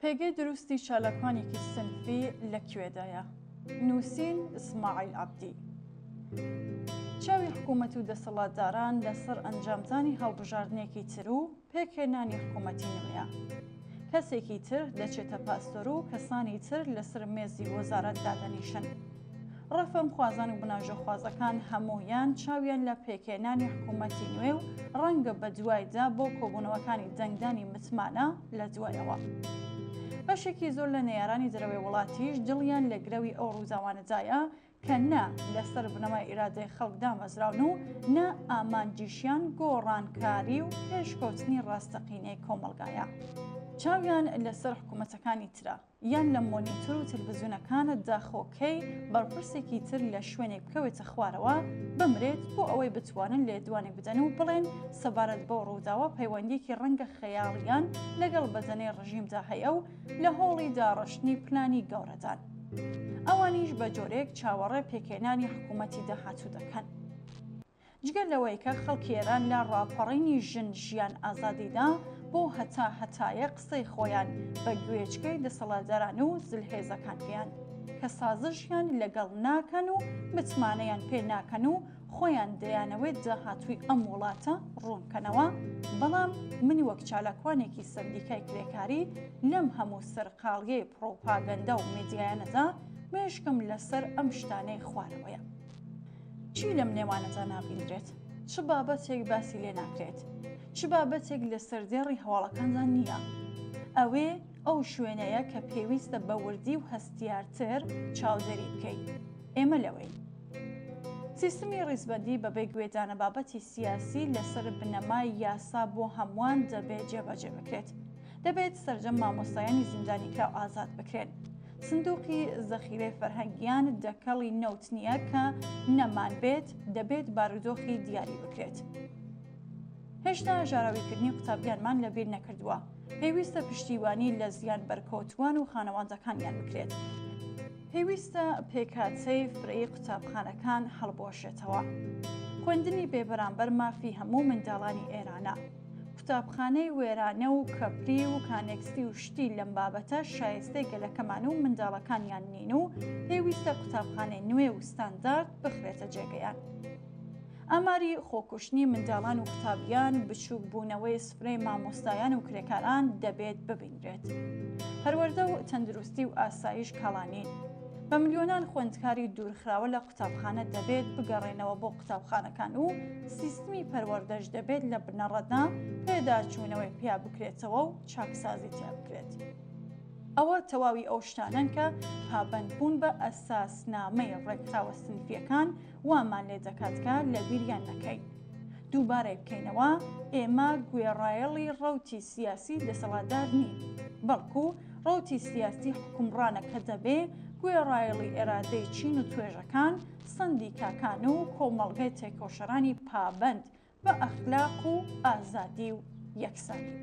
پێگەی دروستی چالاکوانێکی سنفی لەکوێدایە؟ نووسین ئیسماعیل عەبدی. چاوی حکوومەت و دەسەڵاتداران لەسەر ئەنجامدانی هەڵبژاردنێکی تر و پێکهێنانی حکوومەتی نوێیە. کەسێکی تر دەچێتە پاستۆر و کەسانی تر لەسەر مێزی وەزارەت دادەنیشن. ڕەفەرم خوازان و بناژەخوازەکان هەموویان چاویان لە پێکهێنانی حکوومەتی نوێ و ڕەنگە بە دوایدا بۆ کۆبوونەوەکانی دەنگدانی متمانە لە دوایەوە. بەشێکی زۆر لە نێرانی دەرەوەی وڵاتیش دڵیان لە گرەوی ئەو ڕووداوانەدایە کە نا لەسەر بنەمای ئیرادەی خەڵکدا مەزراون و نا ئامانجیشیان گۆڕانکاری و پێشکەوتنی ڕاستەقینەی کۆمەڵگایە. چاویان لەسەر حکوومەتەکانی ترە یان لە مۆنیتۆر و تەلەڤیزیۆنەکانە داخۆکەی بەرپرسێکی تر لە شوێنێک بکەوێتە خوارەوە بمرێت بۆ ئەوەی بتوانن لێدوانێ بدەن و بڵێن سەبارەت بۆ ڕووداوە پەیوەندیەکی ڕەنگە خەیاڵیان لەگەڵ بەدەنەی ڕژیمدا هەیە و لە هۆڵی داڕشتنی پلانی گەورەدان. ئەوانیش بە جۆرێک چاوەڕێ پێکهێنانی حکوومەتی داهاتوو دەکەن. جگەر لەوەی کە خەڵکی ئێران لە ڕاپەڕینی ژن ژیان ئازادیدا بۆ هەتایە قسەی خۆیان بە گوێچکەی دەسەڵاتداران و زلهێزەکانیان کە سازشیان لەگەڵ ناکەن و متمانەیان پێ ناکەن و خۆیان دەیانەوێت داهاتووی ئەم وڵاتە ڕوونکەنەوە. بەڵام منی وەک چالاکوانێکی سەردیکای کرێکاری لەم هەموو سەرقاڵیەی پرۆپاگەندە و میدیایانەدا مێشکم لەسەر ئەم شتانەی خوارەوەیە. چی لەم نێوانەدا نابیندرێت؟ چ بابەتێک باسی لێ ناکرێت؟ چ بابەتێک لە سەردێڕی هەواڵەکاندا نییە؟ ئەوێ ئەو شوێنەیە کە پێویستە بە وردی و هەستیارتر چاودەری بکەین. ئێمە لەوەی سیستمی ڕیزبەندی بەبێ گوێدانە بابەتی سیاسی لەسەر بنەمای یاسا بۆ هەمووان دەبێت جێبەجێ بکرێت. دەبێت سەرجەم مامۆستایانی زیندانی کراو ئازاد بکرێن. سندوقی زەخیرەی فەرهەنگیان دەکەڵی نەوت نییە کە نەمان بێت، دەبێت بارودۆخی دیاری بکرێت. هێشتا ژاراویکردنی قوتابیانمان لەبیر نەکردووە. پێویستە پشتیوانی لە زیان بەرکەوتوان و خانەوادەکانیان بکرێت. پێویستە پێکهاتەی فرەی قوتابخانەکان هەڵبۆشێتەوە. خوێندنی بێبەرامبەر مافی هەموو منداڵانی ئێرانە. قوتابخانەی وێرانە و کەپری و کانێکسی و شتی لەم بابەتە شایستەی گەلەکەمان و منداڵەکانیان نین و پێویستە قوتابخانەی نوێ و ستاندارد بخرێتە جێگەیان. ئاماری خۆکوشتنی منداڵان و قوتابیان بچووک بوونەوەی سفرەی مامۆستایان و کرێکاران دەبێت ببینرێت. پەروەردە و تەندروستی و ئاسایش کاڵانین. بە ملیۆنان خوێندکاری دوورخراوە لە قوتابخانە دەبێت بگەڕێنەوە بۆ قوتابخانەکان و سیستمی پەروەردەش دەبێت لە بنەڕەتدا پێداچوونەوەی پیا بکرێتەوە و چاکسازی تیا بکرێت. ئەوە تەواوی ئەو شتانن کە پابەندبوون بە ئەساسنامەی ڕێکخراوە سنفیەکان وامان لێ دەکات کە لە بیریان نەکەین. دووبارەی بکەینەوە ئێمە گوێڕایەڵی ڕەوتی سیاسی دەسەڵاتدار نین، بەڵکو ڕەوتی سیاسی حکومڕانە کە دەبێ گوێڕایەڵی ئێرادەی چین و توێژەکان، سندیکاکان و کۆمەڵگەی تێکۆشەرانی پابەند بە ئەخلاق و ئازادی و یەکسانی.